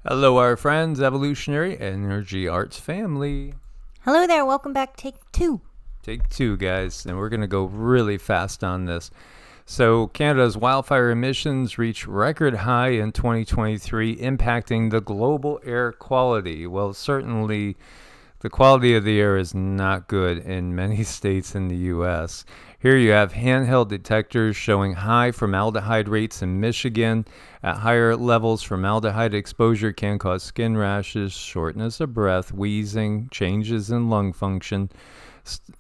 Hello, our friends, Evolutionary Energy Arts family. Hello there, welcome back. Take two. Take two, guys, and we're going to go really fast on this. So, Canada's wildfire emissions reached record high in 2023, impacting the global air quality. Well, certainly the quality of the air is not good in many states in the U.S. Here you have handheld detectors showing high formaldehyde rates in Michigan. At higher levels, formaldehyde exposure can cause skin rashes, shortness of breath, wheezing, changes in lung function.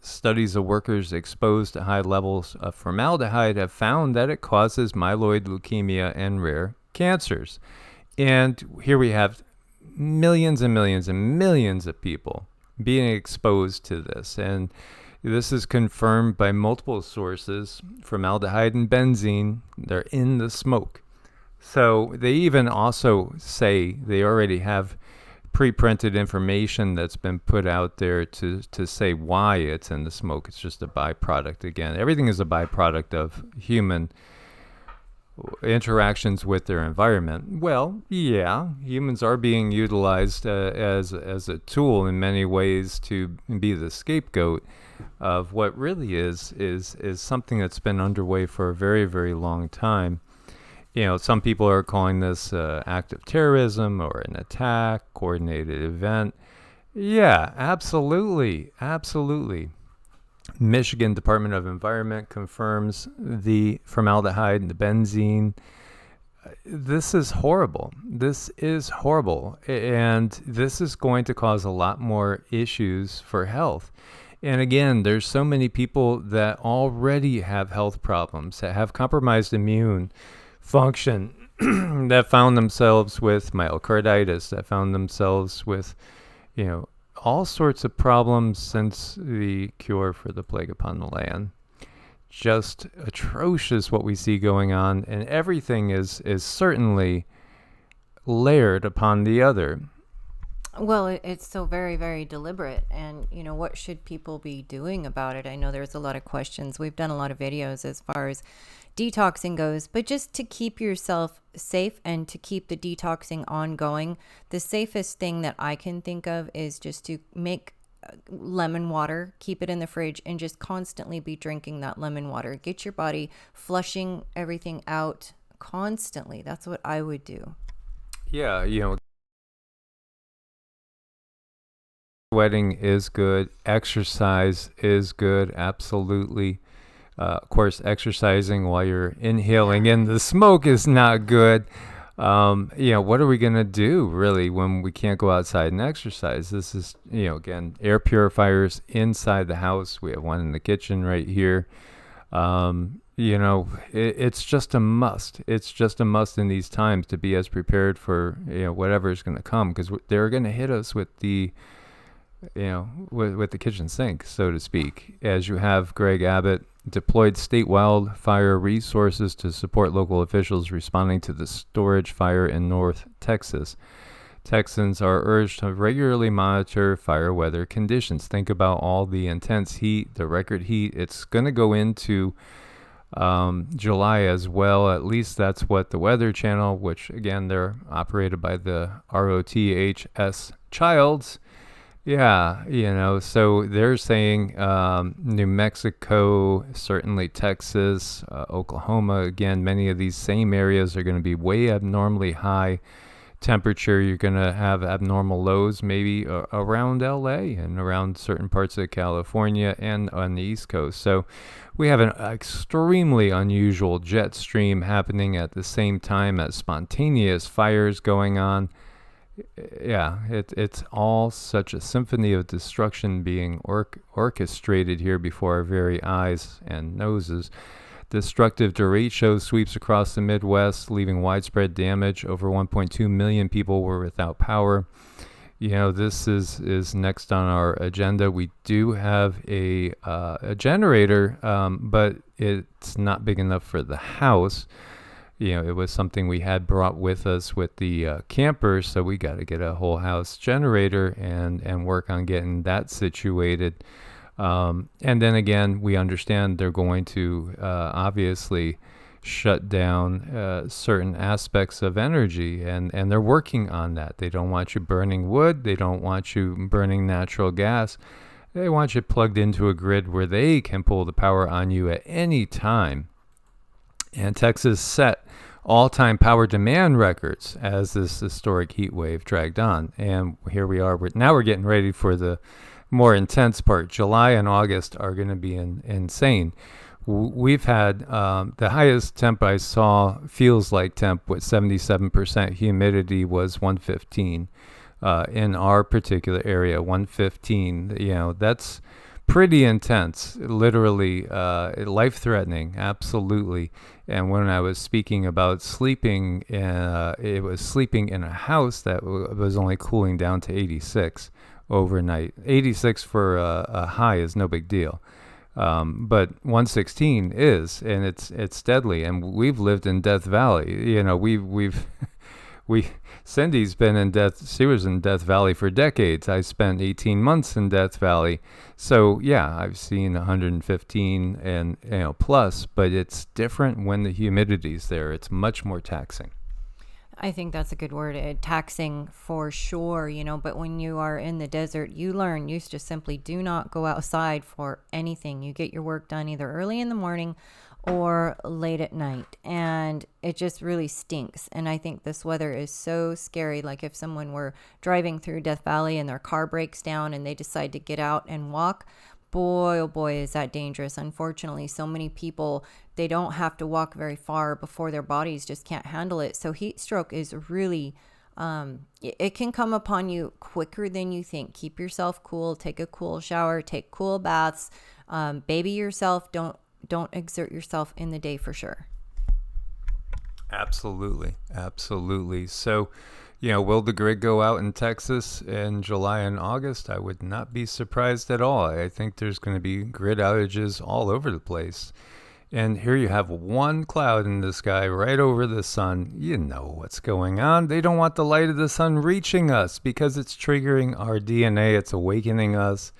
Studies of workers exposed to high levels of formaldehyde have found that it causes myeloid leukemia and rare cancers. And here we have millions and millions and millions of people being exposed to this. And this is confirmed by multiple sources. Formaldehyde and benzene, they're in the smoke. So they even also say they already have pre-printed information that's been put out there to say why it's in the smoke. It's just a byproduct. Again, everything is a byproduct of human interactions with their environment. Well, yeah, humans are being utilized as a tool in many ways to be the scapegoat of what really is something that's been underway for a very, very long time. You know, some people are calling this act of terrorism or an attack, coordinated event. Yeah, absolutely, absolutely. Michigan Department of Environment confirms the formaldehyde and the benzene. This is horrible. This is horrible. And this is going to cause a lot more issues for health. And again, there's so many people that already have health problems, that have compromised immune function, that found themselves with myocarditis, that found themselves with, all sorts of problems since the cure for the plague upon the land. Just atrocious what we see going on, and everything is certainly layered upon the other. Well, it's so very, very deliberate. And, what should people be doing about it? I know there's a lot of questions. We've done a lot of videos as far as detoxing goes, but just to keep yourself safe and to keep the detoxing ongoing, the safest thing that I can think of is just to make lemon water, keep it in the fridge, and just constantly be drinking that lemon water. Get your body flushing everything out constantly. That's what I would do. Yeah, sweating is good. Exercise is good. Absolutely. Of course, exercising while you're inhaling in the smoke is not good. What are we going to do really when we can't go outside and exercise? This is, again, air purifiers inside the house. We have one in the kitchen right here. It's just a must. It's just a must in these times to be as prepared for, whatever is going to come, because they're going to hit us with the with the kitchen sink, so to speak, as you have Greg Abbott deployed state wildfire resources to support local officials responding to the storage fire in North Texas. Texans are urged to regularly monitor fire weather conditions. Think about all the intense heat, the record heat. It's going to go into July as well. At least that's what the Weather Channel, which again, they're operated by the ROTHS Childs. Yeah, so they're saying New Mexico, certainly Texas, Oklahoma, again, many of these same areas are going to be way abnormally high temperature. You're going to have abnormal lows maybe around LA and around certain parts of California and on the East Coast. So we have an extremely unusual jet stream happening at the same time as spontaneous fires going on. Yeah, it's all such a symphony of destruction being orchestrated here before our very eyes and noses. Destructive derecho sweeps across the Midwest, leaving widespread damage. Over 1.2 million people were without power. This is next on our agenda. We do have a generator, but it's not big enough for the house. It was something we had brought with us with the campers, so we got to get a whole house generator and work on getting that situated. And then again, we understand they're going to obviously shut down certain aspects of energy, and they're working on that. They don't want you burning wood. They don't want you burning natural gas. They want you plugged into a grid where they can pull the power on you at any time. And Texas set all-time power demand records as this historic heat wave dragged on. And here we are. Now we're getting ready for the more intense part. July and August are going to be insane. We've had the highest temp I saw, feels like temp, with 77% humidity, was 115 in our particular area. 115, that's pretty intense, literally life-threatening, absolutely. And when I was speaking about sleeping, it was sleeping in a house that was only cooling down to 86 overnight. 86 for a high is no big deal. But 116 is, and it's deadly. And we've lived in Death Valley. Cindy's been in she was in Death Valley for decades. I spent 18 months in Death Valley. So yeah, I've seen 115 and, plus, but it's different when the humidity's there. It's much more taxing. I think that's a good word. Taxing for sure, but when you are in the desert, you just simply do not go outside for anything. You get your work done either early in the morning or late at night, and it just really stinks. And I think this weather is so scary. Like if someone were driving through Death Valley and their car breaks down and they decide to get out and walk, boy, oh boy, is that dangerous. Unfortunately, so many people, they don't have to walk very far before their bodies just can't handle it. So heat stroke is really, it can come upon you quicker than you think. Keep yourself cool, take a cool shower, take cool baths, baby yourself. Don't exert yourself in the day for sure. Absolutely. So, will the grid go out in Texas in July and August? I would not be surprised at all. I think there's going to be grid outages all over the place. And here you have one cloud in the sky right over the sun. You know what's going on. They don't want the light of the sun reaching us because it's triggering our DNA. It's awakening us.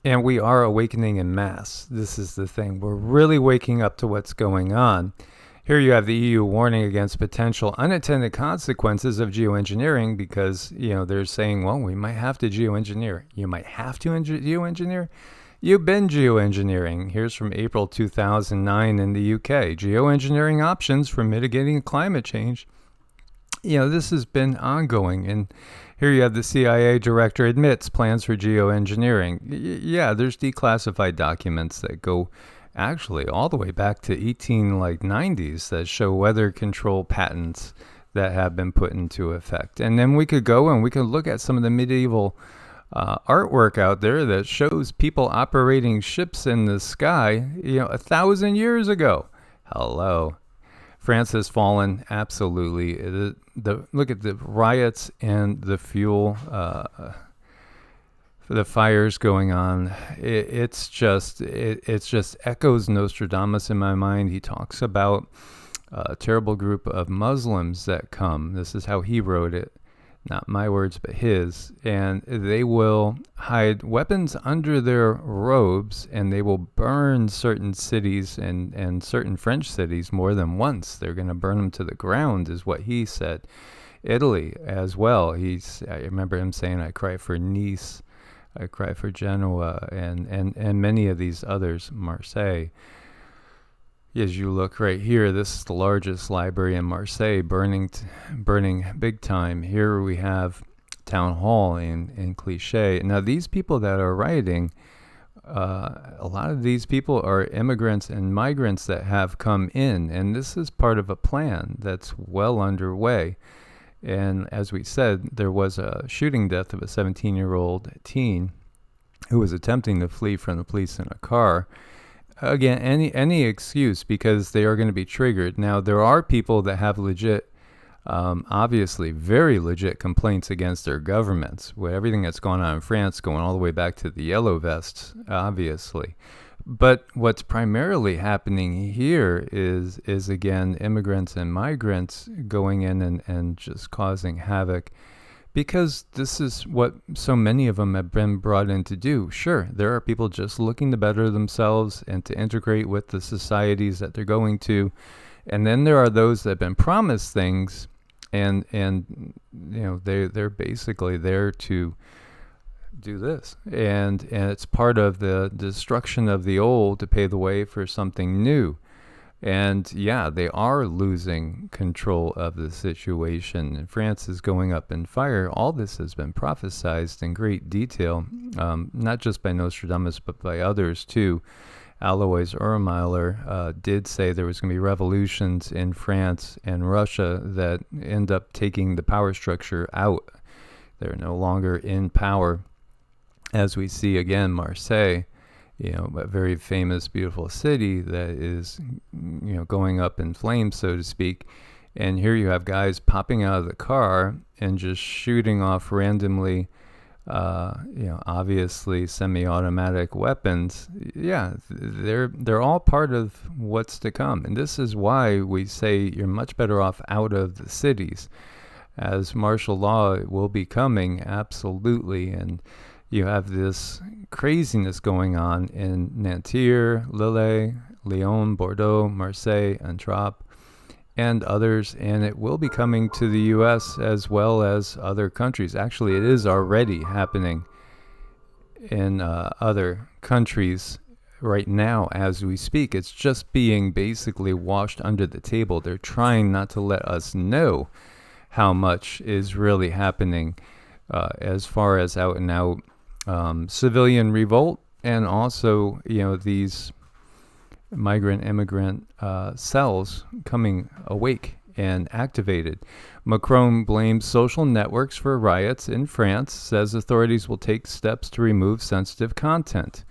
And we are awakening in mass. This is the thing. We're really waking up to what's going on. Here you have the EU warning against potential unintended consequences of geoengineering because, they're saying, well, we might have to geoengineer. You might have to geoengineer? You've been geoengineering. Here's from April 2009 in the UK. Geoengineering options for mitigating climate change. This has been ongoing. And here you have the CIA director admits plans for geoengineering. Yeah, there's declassified documents that go actually all the way back to 90s that show weather control patents that have been put into effect. And then we could go and we could look at some of the medieval artwork out there that shows people operating ships in the sky, 1,000 years ago. Hello. France has fallen, absolutely. Look at the riots and the fuel, the fires going on. It just echoes Nostradamus in my mind. He talks about a terrible group of Muslims that come. This is how he wrote it. Not my words, but his. And they will hide weapons under their robes, and they will burn certain cities and certain French cities more than once. They're going to burn them to the ground, is what he said. Italy as well. I remember him saying, I cry for Nice, I cry for Genoa, and many of these others, Marseille. As you look right here, this is the largest library in Marseille, burning big time. Here we have Town Hall in Clichy. Now, these people that are rioting, a lot of these people are immigrants and migrants that have come in, and this is part of a plan that's well underway. And as we said, there was a shooting death of a 17-year-old teen who was attempting to flee from the police in a car. Again, any excuse, because they are going to be triggered. Now, there are people that have legit, obviously very legit complaints against their governments, with everything that's gone on in France, going all the way back to the yellow vests, obviously. But what's primarily happening here is again, immigrants and migrants going in and just causing havoc. Because this is what so many of them have been brought in to do. Sure, there are people just looking to better themselves and to integrate with the societies that they're going to And then there are those that have been promised things, and they're basically there to do this, and it's part of the destruction of the old to pave the way for something new. And yeah, they are losing control of the situation. And France is going up in fire. All this has been prophesized in great detail, not just by Nostradamus, but by others too. Alois Urmeiler did say there was going to be revolutions in France and Russia that end up taking the power structure out. They're no longer in power. As we see again, Marseille, a very famous, beautiful city that is, going up in flames, so to speak. And here you have guys popping out of the car and just shooting off randomly, obviously semi-automatic weapons. Yeah, they're all part of what's to come. And this is why we say you're much better off out of the cities, as martial law will be coming, absolutely. And you have this craziness going on in Nanterre, Lille, Lyon, Bordeaux, Marseille, Antwerp, and others, and it will be coming to the U.S. as well as other countries. Actually, it is already happening in other countries right now as we speak. It's just being basically washed under the table. They're trying not to let us know how much is really happening as far as out and out civilian revolt, and also these migrant immigrant cells coming awake and activated. Macron blames social networks for riots in France, says authorities will take steps to remove sensitive content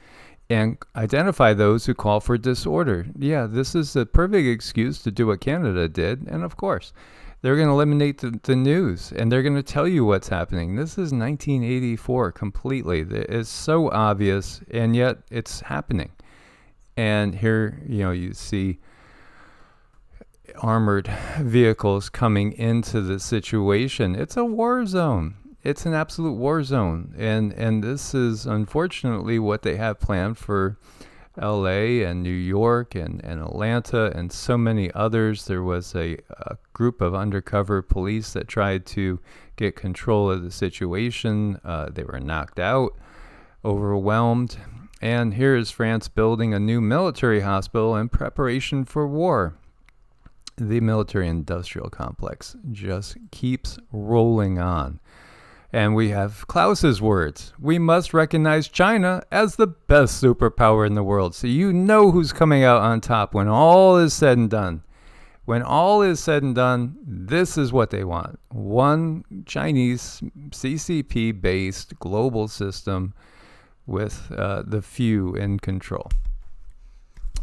and identify those who call for disorder. Yeah, this is the perfect excuse to do what Canada did, and of course they're going to eliminate the news, and they're going to tell you what's happening. This is 1984 completely. It's so obvious, and yet it's happening. And here, you see armored vehicles coming into the situation. It's a war zone. It's an absolute war zone. And this is unfortunately what they have planned for LA and New York and Atlanta and so many others. There was a group of undercover police that tried to get control of the situation. They were knocked out, overwhelmed. And here is France building a new military hospital in preparation for war. The military-industrial complex just keeps rolling on. And we have Klaus's words. We must recognize China as the best superpower in the world. So you know who's coming out on top when all is said and done. When all is said and done, this is what they want. One Chinese CCP-based global system with the few in control.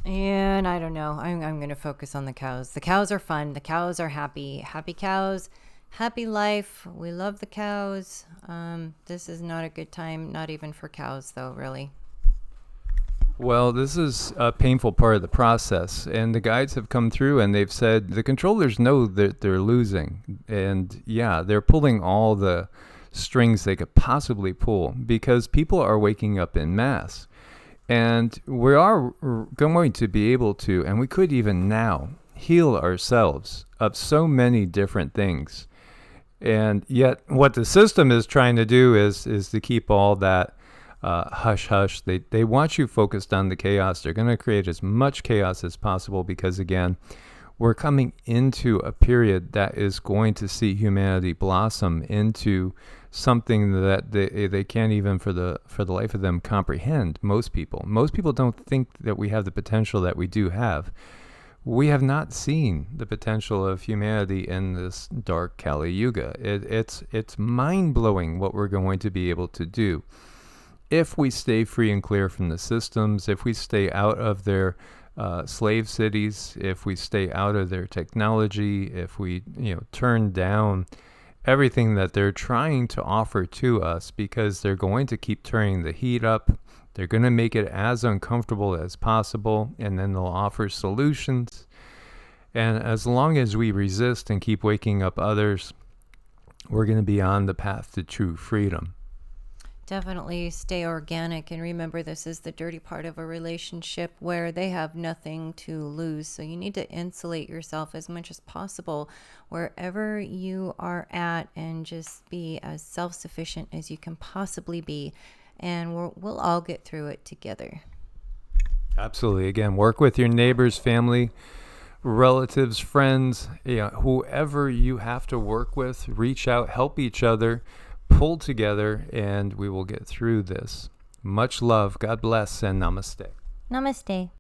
And I don't know. I'm going to focus on the cows. The cows are fun. The cows are happy. Happy cows. Happy life. We love the cows. This is not a good time, not even for cows, though, really. Well, this is a painful part of the process, and the guides have come through and they've said the controllers know that they're losing. And yeah, they're pulling all the strings they could possibly pull because people are waking up en masse. And we are going to be able to, and we could even now, heal ourselves of so many different things. And yet what the system is trying to do is to keep all that hush hush. They want you focused on the chaos. They're going to create as much chaos as possible because, again, we're coming into a period that is going to see humanity blossom into something that they can't even for the life of them comprehend. Most people don't think that we have the potential that we do have. We have not seen the potential of humanity in this dark Kali Yuga. It's mind-blowing what we're going to be able to do if we stay free and clear from the systems, if we stay out of their slave cities, if we stay out of their technology, if we turn down everything that they're trying to offer to us, because they're going to keep turning the heat up. They're going to make it as uncomfortable as possible, and then they'll offer solutions. And as long as we resist and keep waking up others, we're going to be on the path to true freedom. Definitely stay organic, and remember, this is the dirty part of a relationship where they have nothing to lose. So you need to insulate yourself as much as possible wherever you are at, and just be as self-sufficient as you can possibly be, and we'll all get through it together. Absolutely. Again, work with your neighbors, family, relatives, friends, whoever you have to work with. Reach out, help each other, pull together, and we will get through this. Much love. God bless, and namaste. Namaste.